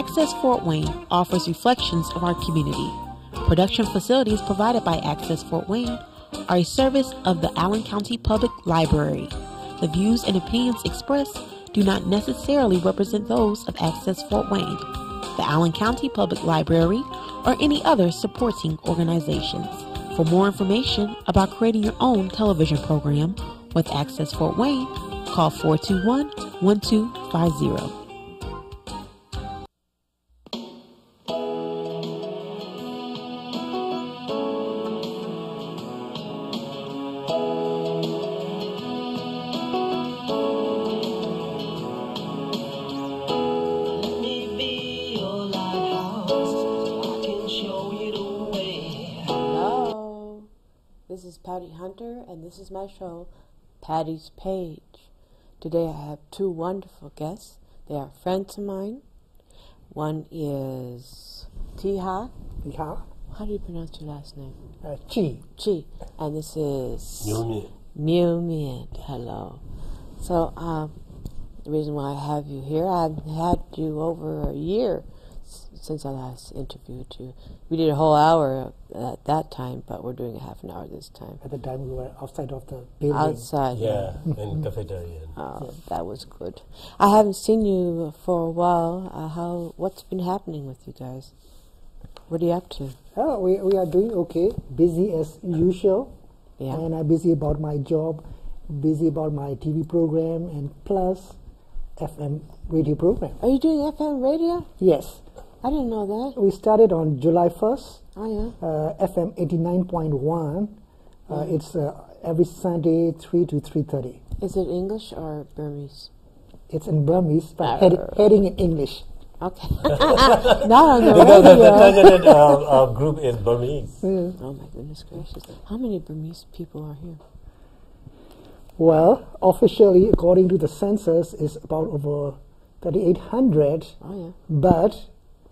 Access Fort Wayne offers reflections of our community. Production facilities provided by Access Fort Wayne are a service of the Allen County Public Library. The views and opinions expressed do not necessarily represent those of Access Fort Wayne, the Allen County Public Library, or any other supporting organizations. For more information about creating your own television program with Access Fort Wayne, call 421-1250. This is Patty Hunter, and this is my show, Patty's Page. Today I have two wonderful guests. They are friends of mine. One is Tiha. Tiha. How do you pronounce your last name? Chi. Chi. And this is Miu Miu Mian. Hello. So, the reason why I have you here, I've had you over a year since I last interviewed you. We did a whole hour at that time, but we're doing a half an hour this time. At the time we were outside of the building. Outside. Yeah, in cafeteria. Oh, that was good. I haven't seen you for a while. What's been happening with you guys? What are you up to? Oh, we are doing okay. Busy as usual. Yeah. And I'm busy about my job, busy about my TV program, and plus FM radio program. Are you doing FM radio? Yes. I didn't know that. We started on July 1st. Oh, yeah? FM 89.1. It's every Sunday, 3 to 3:30. Is it English or Burmese? It's in Burmese, but heading in English. Okay. Not on the Because the radio. targeted group is Burmese. Oh, my goodness gracious. How many Burmese people are here? Well, officially, according to the census, is about over 3,800. Oh, yeah. But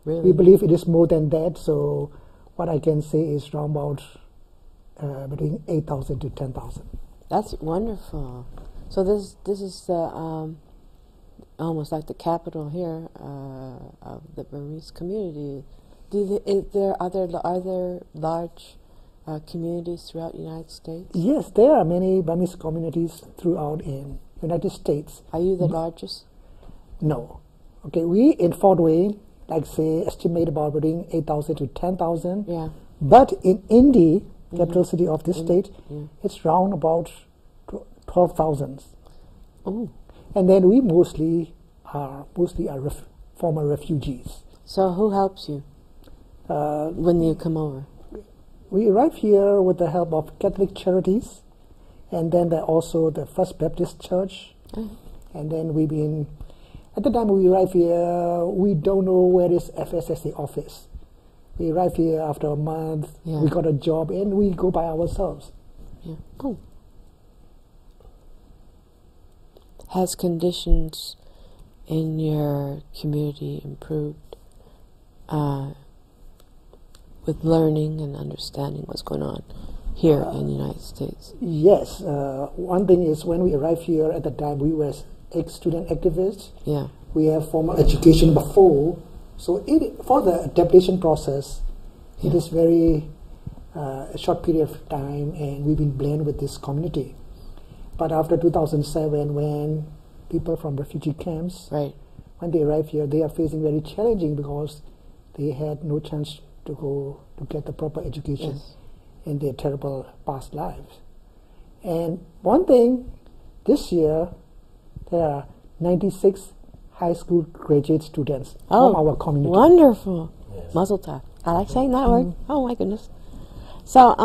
Really? we believe it is more than that. So what I can say is around about between 8,000 to 10,000. That's wonderful. So this is the almost like the capital here of the Burmese community. Are there large communities throughout the United States? Yes, there are many Burmese communities throughout in United States. Are you the largest? No. Okay, we in Fort Wayne, like say, estimate about between 8,000 to 10,000. Yeah. But in Indy, capital city of this state, it's round about 12,000. Oh. And then we mostly are former refugees. So who helps you when you come over? We arrive here with the help of Catholic charities, and then also the First Baptist Church. And then we've been, at the time we arrive here, we don't know where is FSSA office. We arrive here after a month, we got a job, and we go by ourselves. Yeah. Oh. Has conditions in your community improved with learning and understanding what's going on here in the United States? Yes. One thing is when we arrived here at the time, we were ex-student activists. Yeah. We have formal education before. So for the adaptation process, it is very a short period of time, and we've been blended with this community. But after 2007, when people from refugee camps, when they arrive here, they are facing very challenging because they had no chance to go to get the proper education in their terrible past lives. And one thing, this year, there are 96 high school graduate students from our community. Wonderful. Yes. Mazel tov. I like saying that word. Oh, my goodness. So,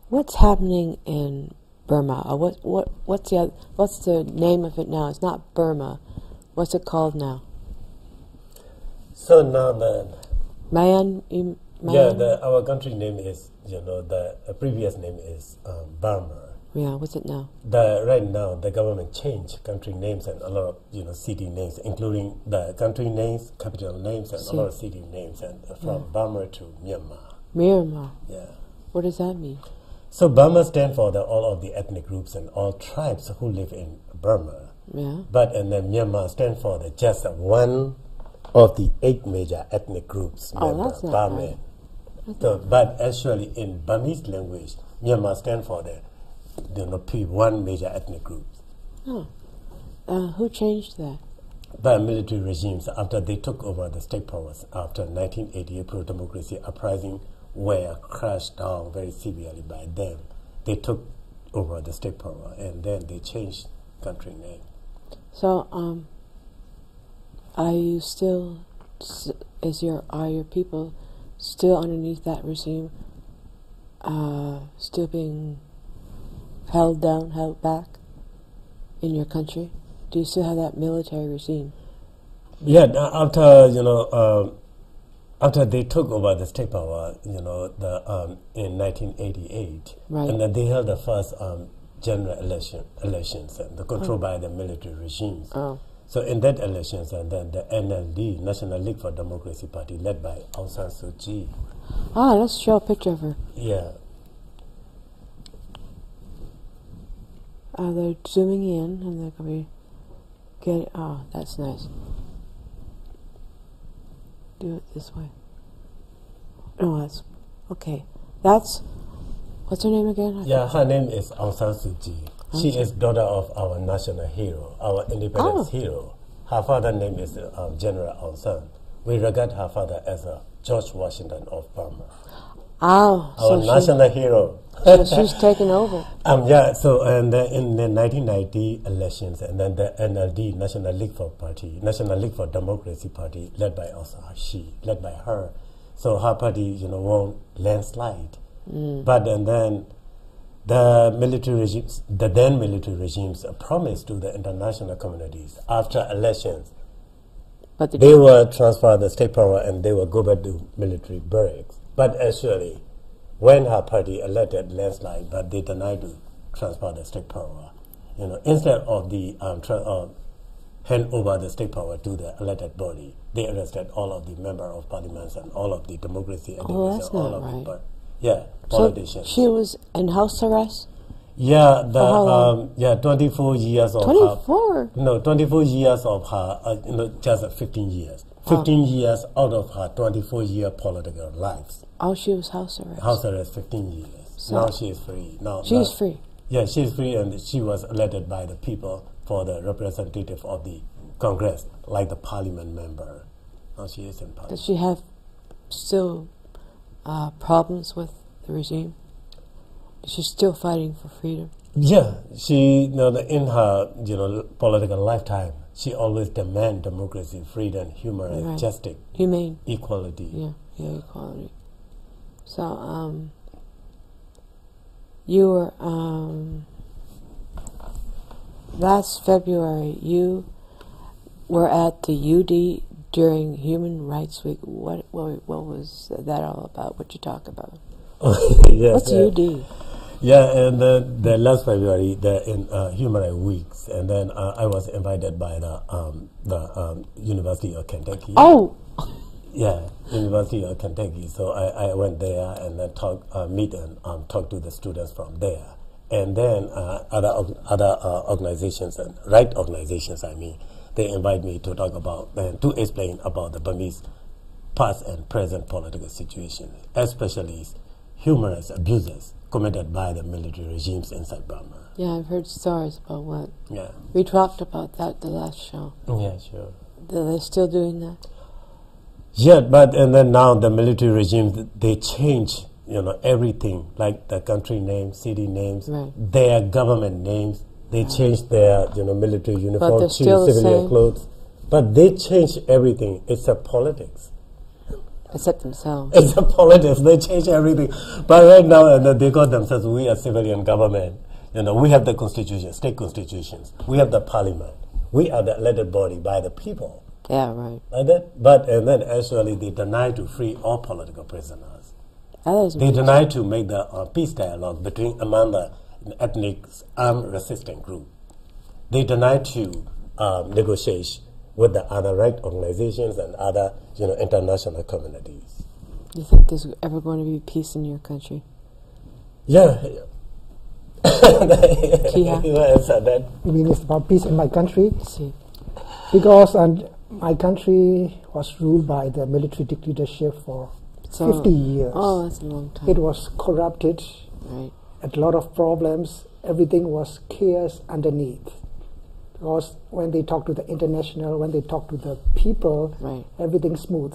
what's happening in Burma? What's the name of it now? It's not Burma. What's it called now? So now our country name is, the previous name is Burma. Yeah, what's it now? Right now, the government changed country names and a lot of city names, including the country names, capital names, and a lot of city names, and from Burma to Myanmar. Myanmar. Yeah. What does that mean? So Burma stands for all of the ethnic groups and all tribes who live in Burma. Yeah. But and then Myanmar stands for just one of the 8 major ethnic groups. That's not Burma. right. So, but actually, in Burmese language, Myanmar stands for the one major ethnic group. Oh. Who changed that? By military regimes after they took over the state powers after 1988 pro-democracy uprising were crashed down very severely by them. They took over the state power and then they changed country name. So, are you still, are your people still underneath that regime, still being held down, held back in your country? Do you still have that military regime? Yeah, after after they took over the state power, in 1988, right. And then they held the first general elections, and controlled by the military regimes. Oh. So in that elections, and then the NLD, National League for Democracy Party, led by Aung San Suu Kyi. Let's show a picture of her. Yeah. They're zooming in, and they're going to be getting. Oh, that's nice. Do it this way. No, that's okay. That's what's her name again? Her name is Aung San Suu Kyi. She is daughter of our national hero, our independence hero. Her father's name is General Aung San. We regard her father as a George Washington of Burma. Our national hero. So she's taken over. So and in the 1990 elections, and then the NLD, National League for Democracy Party, led by her. So her party, won landslide. But and then the then military regimes promised to the international communities after elections, but they will transfer the state power and they will go back to military barracks. But actually, when her party elected landslide, but they denied to transfer the state power. Instead of the hand over the state power to the elected body, they arrested all of the members of parliaments and all of the democracy activists that's and all not of right. Politicians. So she was in house arrest? Yeah, 24 years of 24? her. 24 years of her, just 15 years. 15 years out of her 24-year political lives. Oh, she was house arrest. House arrest 15 years. So now she is free. She's free. Yeah, she's free, and she was elected by the people for the representative of the Congress, like the parliament member. Now she is in parliament. Does she have still problems with the regime? Is she still fighting for freedom? Yeah, she in her political lifetime, she always demand democracy, freedom, human, justice, humane, equality. Yeah, equality. So you were last February. You were at the UD during Human Rights Week. What was that all about? What you talk about? Yes, what's UD? Yeah, and the last February, in Human Rights Weeks, and then I was invited by the University of Kentucky. Oh. Yeah, University of Kentucky. So I went there and then meet and talk to the students from there, and then other organizations and right organizations. They invite me to talk about and to explain about the Burmese past and present political situation, especially human rights abuses committed by the military regimes inside Burma. Yeah, I've heard stories about what. Yeah. We talked about that the last show. Yeah, sure. They're still doing that? Yeah, but and then now the military regime, they change, everything, like the country names, city names, their government names. They change their, military uniform to civilian clothes. But they change everything. It's a politics. Except themselves. It's a politics. They change everything. But right now, they call themselves, we are civilian government. We have the constitution, state constitutions. We have the parliament. We are the elected body by the people. Yeah, right. And then actually they deny to free all political prisoners. They deny to make the peace dialogue among the ethnic armed resistant group. They deny to negotiate with the other right organizations and other international communities. Do you think there's ever going to be peace in your country? Yeah. Kia. You answer that. You mean it's about peace in my country? See. Because my country was ruled by the military dictatorship for 50 years. Oh, that's a long time. It was corrupted, Right. a lot of problems, everything was chaos underneath. Because when they talk to the international, when they talk to the people, Right. everything's smooth.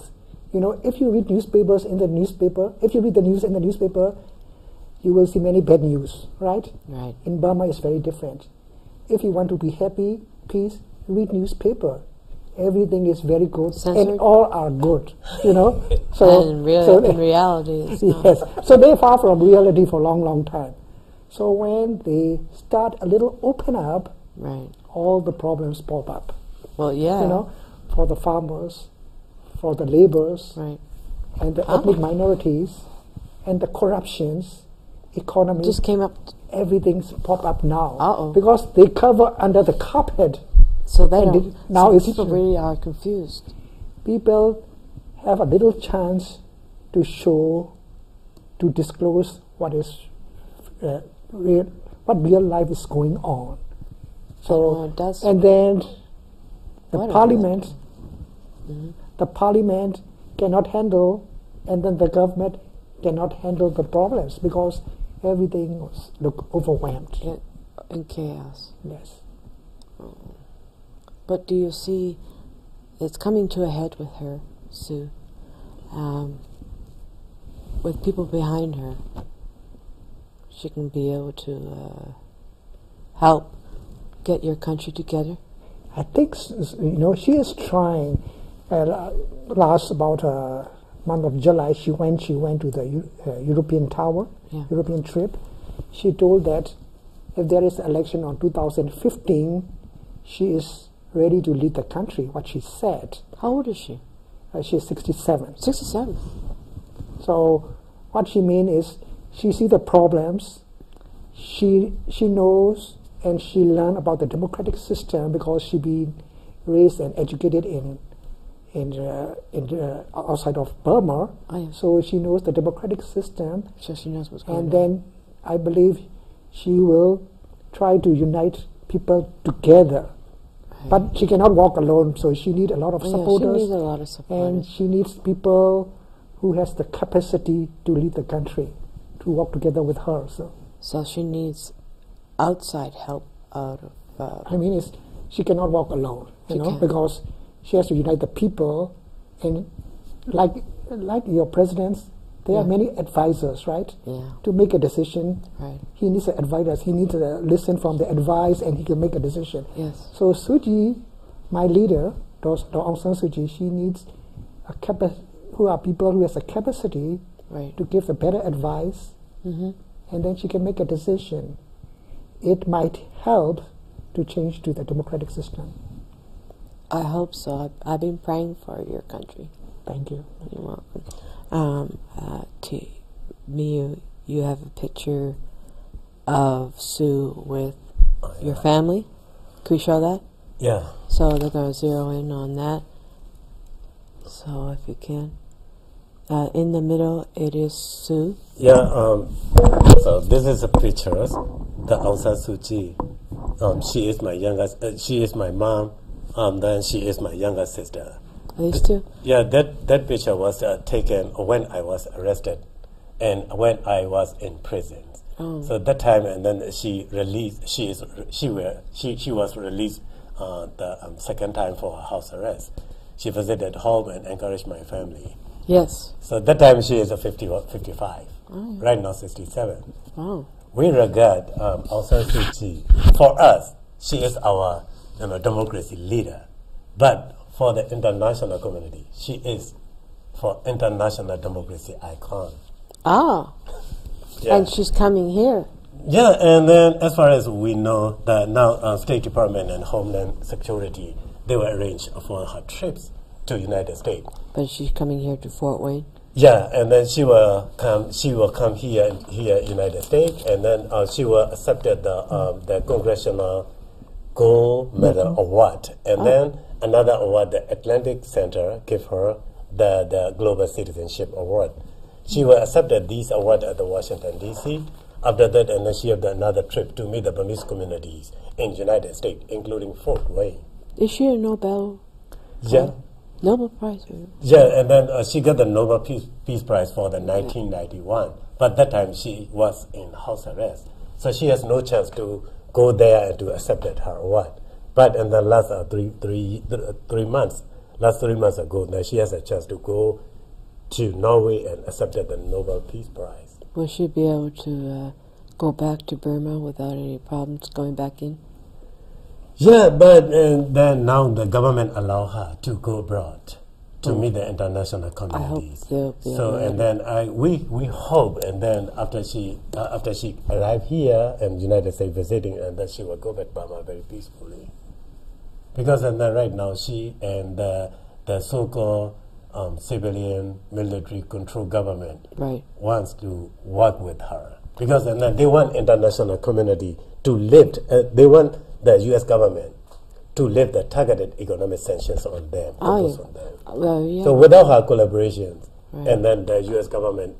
You know, if you read newspapers in the newspaper, if you read the news in the newspaper, you will see many bad news, right? Right. In Burma, it's very different. If you want to be happy, peace, read newspaper. Everything is very good, Censored? and all are good, you know. And in reality, it's not. Yes, so they're far from reality for a long, long time. So when they start a little open up, Right. all the problems pop up. Well, yeah. You know, for the farmers, for the laborers, Right. and the ethnic minorities, and the corruptions, economy. Just came up. Everything's pop up now. Uh-oh. Because they cover under the carpet. So they And don't. now so it's people really are confused. People have a little chance to show, to disclose what is what real life is going on. So, it does. and then the What a parliament, the parliament cannot handle, and then the government cannot handle the problems because everything was overwhelmed. In chaos. Yes. But do you see it's coming to a head with her, Sue? With people behind her, she can be able to help get your country together? I think, she is trying. Last about month of July, she went to the European Tower, European trip. She told that if there is an election on 2015, she is ready to lead the country, what she said. How old is she? She's 67. 67. So what she means is she sees the problems, she knows and she learned about the democratic system because she been raised and educated in outside of Burma. Oh, yeah. So she knows the democratic system, So she knows what's going and on. then I believe she will try to unite people together. Right. But she cannot walk alone, so she needs a lot of Yeah, supporters. she needs a lot of supporters. And she needs people who has the capacity to lead the country, to work together with her. So she needs outside help out of... I mean, she cannot walk alone, She can't. because she has to unite the people. And like your presidents, there are many advisors, right? Yeah. To make a decision, Right. he needs an advisor. He needs to listen from the advice, and he can make a decision. Yes. So Suu Kyi, my leader, Dr. Aung San Suu Kyi, she needs who are people who has a capacity Right. to give a better advice, and then she can make a decision. It might help to change to the democratic system. I hope so. I've been praying for your country. Thank you. You're welcome. To me, you have a picture of Sue with your family. Could we show that? Yeah. So they're going to zero in on that. So if you can. In the middle, it is Sue. Yeah. So this is a picture. The Aung San Suu Kyi. She is my youngest. She is my mom. Then she is my younger sister. These two? Yeah, that picture was taken when I was arrested and when I was in prison. Oh. So that time, and then she released. She was released the second time for her house arrest. She visited home and encouraged my family. Yes. So that time she is 55. Oh. Right now 67. Oh. We regard Aung San Suu Kyi. For us, she is our democracy leader. But for the international community, she is for international democracy icon. Ah. Yeah. And she's coming here. Yeah, and then as far as we know, that now State Department and Homeland Security, they will arrange for her trips to United States. But she's coming here to Fort Wayne. Yeah, and then she will come here United States, and then she will accept the Congressional Gold Medal Award, and then another award, the Atlantic Center give her the Global Citizenship Award. She will accept these awards at the Washington D.C. after that, and then she had another trip to meet the Burmese communities in the United States, including Fort Wayne. Is she a Nobel? Yeah. Nobel Prize? Yeah, and then she got the Nobel Peace Prize for the 1991. But that time she was in house arrest. So she has no chance to go there and to accept her award. But in the last 3 months, last 3 months ago, now she has a chance to go to Norway and accepted the Nobel Peace Prize. Will she be able to go back to Burma without any problems going back in? Yeah, but then now the government allow her to go abroad to meet the international communities. I hope they'll be so, and then we hope, and then after she arrived here in the United States visiting, and then she will go back to Burma very peacefully. Because and then right now she and the so-called civilian military control government wants to work with her. Because and then they want international community to lift, they want the U.S. government to lift the targeted economic sanctions on them. On them. Well, yeah. So without her collaboration, and then the U.S. government,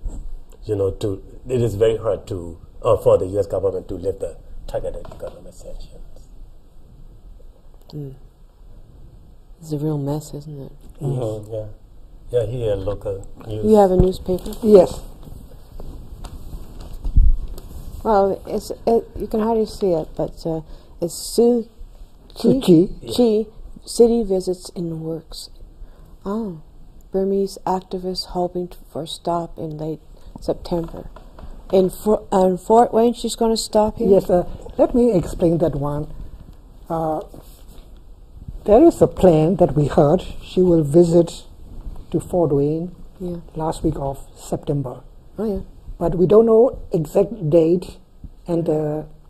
it is very hard to for the U.S. government to lift the targeted economic sanctions. It's a real mess, isn't it? Mm-hmm, yeah. Yeah, here local news. You have a newspaper? Yes. Well, you can hardly see it, but it's Suu Kyi city visits in works. Oh, Burmese activists hoping for stop in late September. In Fort Wayne, she's going to stop here? Yes, let me explain that one. There is a plan that we heard. She will visit to Fort Wayne last week of September. Oh, yeah. But we don't know exact date and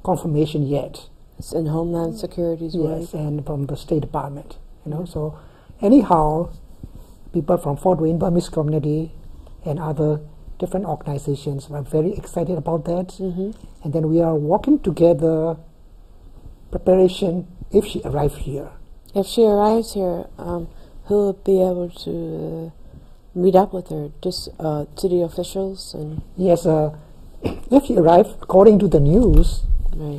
confirmation yet. It's in Homeland Security's way. Yes, and from the State Department. So anyhow, people from Fort Wayne Burmese community and other different organizations were very excited about that. And then we are working together preparation if she arrives here. If she arrives here, who will be able to meet up with her? Just city officials? And yes, if she arrives, according to the news,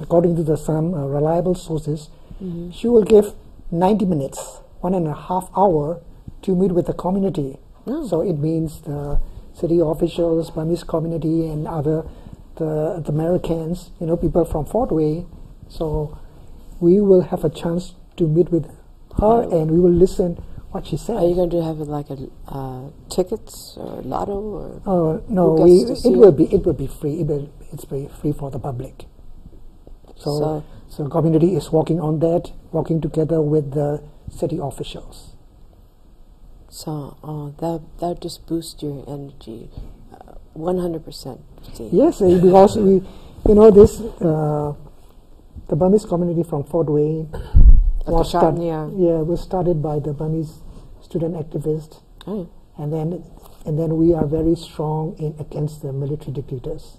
according to some reliable sources, she will give 90 minutes, 1.5 hours to meet with the community. So it means the city officials, Burmese community, and other the Americans, people from Fort Wayne. So we will have a chance to meet with her, and we will listen what she says. Are you going to have like a tickets or lotto or? Oh no, it will be free. It's free for the public. So community is working on that, working together with the city officials. So that just boosts your energy, 100%. Yes, because this the Burmese community from Fort Wayne was started by the Burmese student activists, and then we are very strong against the military dictators.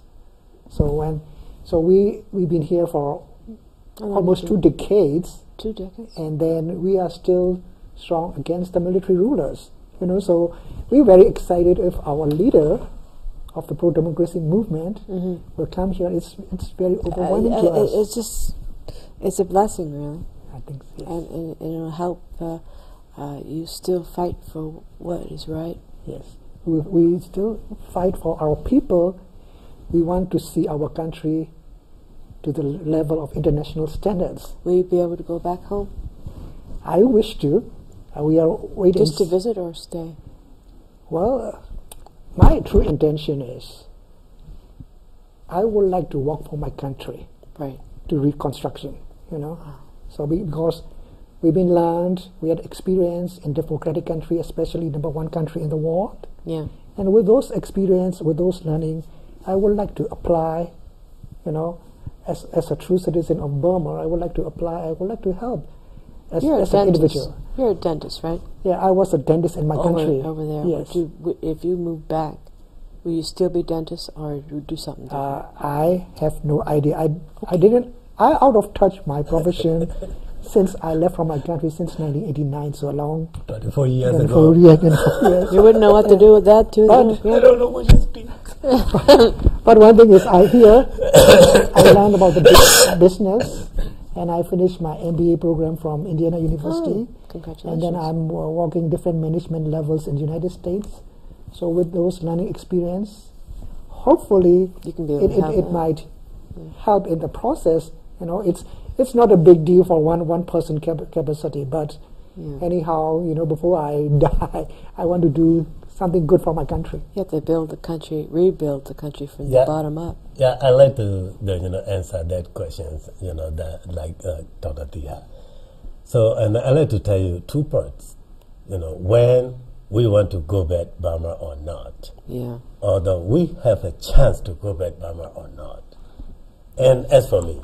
So we've been here for almost 2 decades. 2 decades. And then we are still strong against the military rulers. So we're very excited if our leader of the pro-democracy movement will come here. It's very overwhelming to us. It's a blessing, really. I think so, yes. And it'll help you still fight for what is right. Yes. We still fight for our people. We want to see our country to the level of international standards. Will you be able to go back home? I wish to. We are waiting. Just to visit or stay? Well, my true intention is I would like to work for my country. Right. To reconstruction, So because we've been learned, we had experience in democratic country, especially number 1 country in the world. Yeah. And with those experience, with those learning, I would like to apply, as a true citizen of Burma, I would like to apply, I would like to help as an individual. You're a dentist, right? Yeah, I was a dentist in my country. Over there. Yes. If you move back, will you still be dentist or do something different? I have no idea. I out of touch my profession since I left from my country since 1989, so long. 24 years 24 ago. Years. You wouldn't know what to do with that, too? I don't know what you speak. But one thing is, I learned about the business, and I finished my MBA program from Indiana University. Congratulations. And then I'm working different management levels in the United States. So with those learning experience, hopefully you can be able to help it might help in the process. It's not a big deal for one person capacity, but anyhow, before I die, I want to do something good for my country. You have to build the country, rebuild the country from the bottom up. Yeah, I like to answer that question, like Dr. Tia. So, and I like to tell you two parts. When we want to go back Burma or not. Yeah. Although we have a chance to go back Burma or not. And as for me,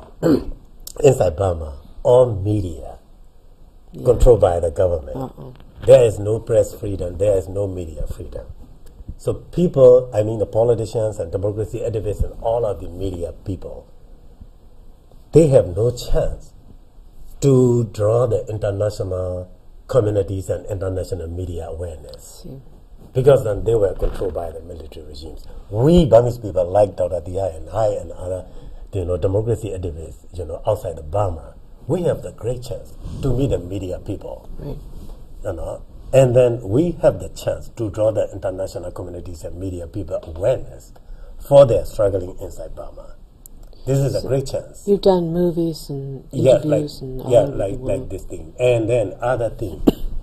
inside Burma, all media controlled by the government. There is no press freedom, there is no media freedom. So people, the politicians and democracy activists and all of the media people, they have no chance to draw the international communities and international media awareness. Because then they were controlled by the military regimes. We Burmese people, like Dr. Tia and I and other democracy activists, outside of Burma, we have the great chance to meet the media people. Right. And then we have the chance to draw the international communities and media people awareness for their struggling inside Burma. This is a great chance. You've done movies and interviews and all over the world. like this thing. And then other thing,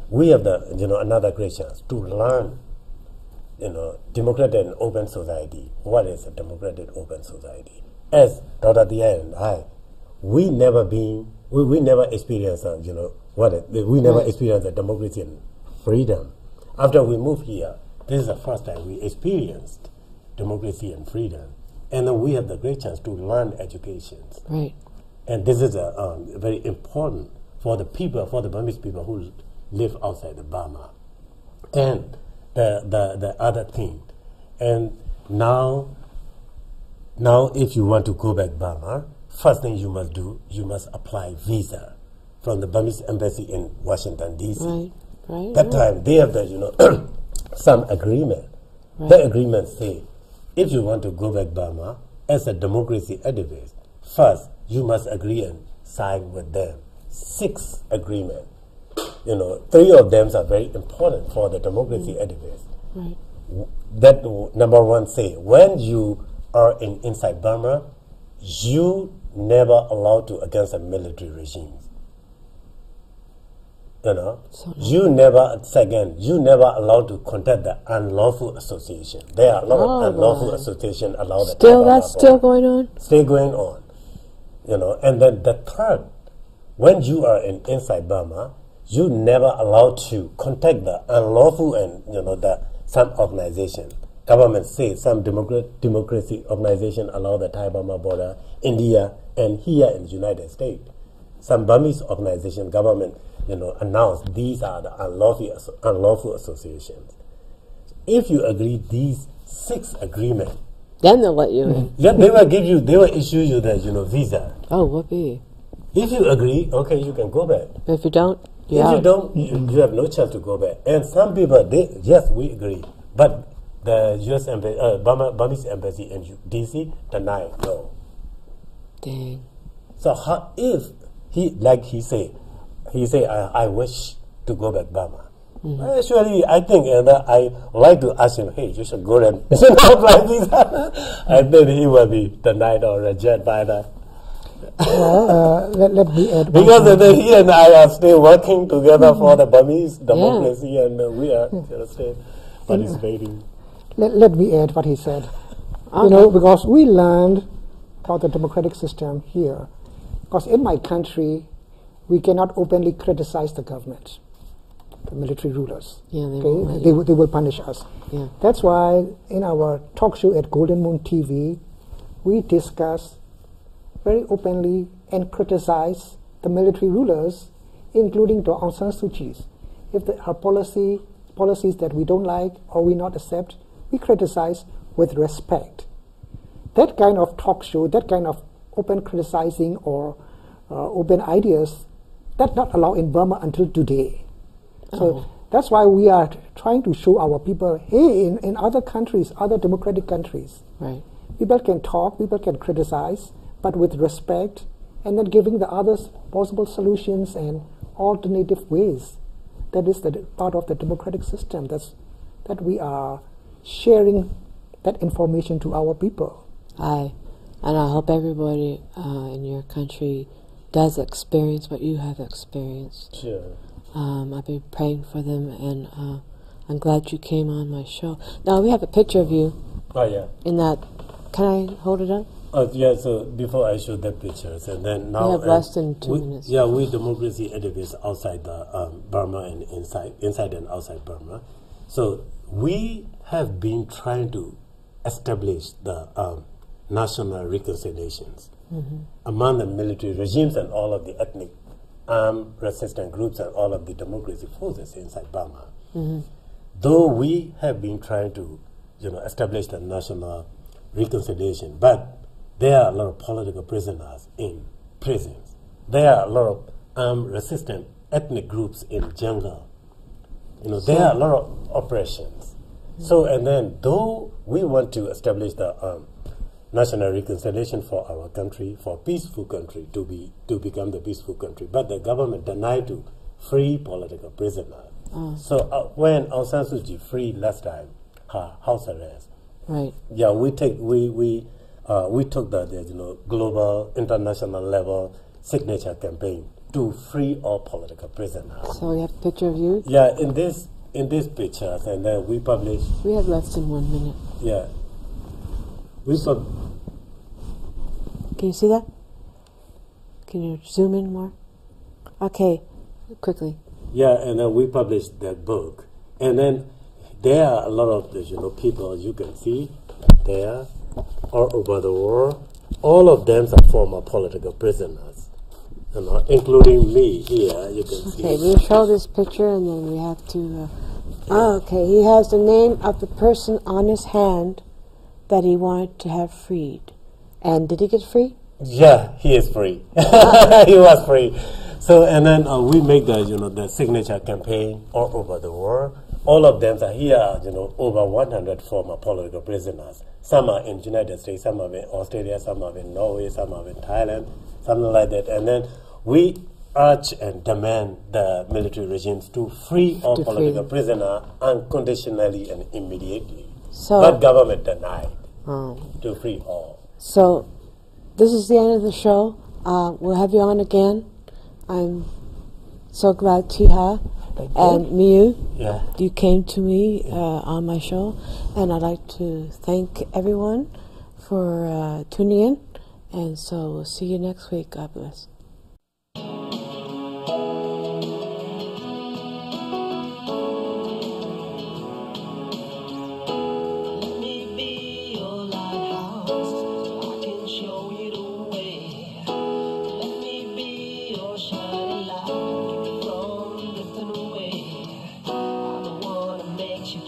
we have the another great chance to learn democratic and open society. What is a democratic open society? As Dr. Tia and I, we never experienced we never experienced the democracy and freedom. After we moved here, this is the first time we experienced democracy and freedom. And then we have the great chance to learn education. Right. And this is very important for the people, for the Burmese people who live outside of Burma. And the other thing, and now if you want to go back Burma, first thing you must do, you must apply visa from the Burmese embassy in Washington, D.C. Right. That time they have the, some agreement. Right. The agreement say, if you want to go back Burma as a democracy activist, first you must agree and sign with them 6 agreements. 3 of them are very important for the democracy activists. Right. That number 1 say, when you are inside Burma, you never allowed to against a military regime. You never allowed to contact the unlawful association. There are a lot of unlawful association allowed. Still going on? Still going on. And then the third, when you are inside Burma, you never allowed to contact the unlawful and some organization. Government says some democracy organization allow the Thai-Burma border, India, and here in the United States. Some Burmese organization, government, announced these are the unlawful associations. If you agree these 6 agreements, then they'll let you in. Yeah, they will issue you the visa. Oh, whoopee. If you agree, okay, you can go back. But if you don't, you don't, you have no chance to go back. And some people, yes, we agree, but the U.S. embassy, Burmese embassy in D.C. denied no. Dang. So how, if he say, I wish to go back Burma. Actually, I think, and I like to ask him, hey, you should go and apply visa. I think he will be denied or rejected by the. Let me add. Because he and I are still working together for the Burmese democracy, and we are still participating. Let me add what he said. Because we learned about the democratic system here. Because in my country, we cannot openly criticize the government, the military rulers. Yeah, they will punish us. Yeah. That's why in our talk show at Golden Moon TV, we discuss very openly and criticize the military rulers, including to Aung San Suu Kyi. If there are policies that we don't like or we not accept, we criticize with respect. That kind of talk show, that kind of open criticizing or open ideas, that's not allowed in Burma until today. So That's why we are trying to show our people, hey, in other countries, other democratic countries, Right. people can talk, people can criticize, but with respect, and then giving the others possible solutions and alternative ways. That is the part of the democratic system. That we are sharing that information to our people. And I hope everybody in your country does experience what you have experienced. Sure. I've been praying for them, and I'm glad you came on my show. Now, we have a picture of you Oh, yeah. in that. Can I hold it up? Yeah, so before I show the pictures, and then now... We have less than 2 minutes. Yeah, we democracy activists outside the Burma and inside and outside Burma. So we have been trying to establish the national reconciliations among the military regimes and all of the ethnic armed resistant groups and all of the democracy forces inside Burma. Though we have been trying to, establish the national reconciliation, but there are a lot of political prisoners in prisons. There are a lot of armed resistant ethnic groups in jungle. There are a lot of oppressions. So, and then though we want to establish the national reconciliation for our country, for peaceful country to become the peaceful country, but the government denied to free political prisoners. So when Aung San Suu Kyi freed last time, her house arrest, Right. yeah, we took the global international level signature campaign to free all political prisoners. So we have a picture of you. Yeah, in these pictures, and then we publish. We have less than 1 minute. Yeah, Can you see that? Can you zoom in more? Okay, quickly. Yeah, and then we published that book, and then there are a lot of people you can see there all over the world. All of them are former political prisoners, including me here. You can see. Okay, we'll show this picture, and then we have to. Okay, he has the name of the person on his hand that he wanted to have freed. And did he get free? Yeah, he is free. He was free. So, and then we make the signature campaign all over the world. All of them are here, over 100 former political prisoners. Some are in the United States, some are in Australia, some are in Norway, some are in Thailand, something like that. And then we urge and demand the military regimes to free all political prisoners unconditionally and immediately. But government denied to free all. So this is the end of the show. We'll have you on again. I'm so glad, Tiha and Miu, you came to me on my show. And I'd like to thank everyone for tuning in. And so we'll see you next week. God bless.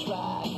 Try.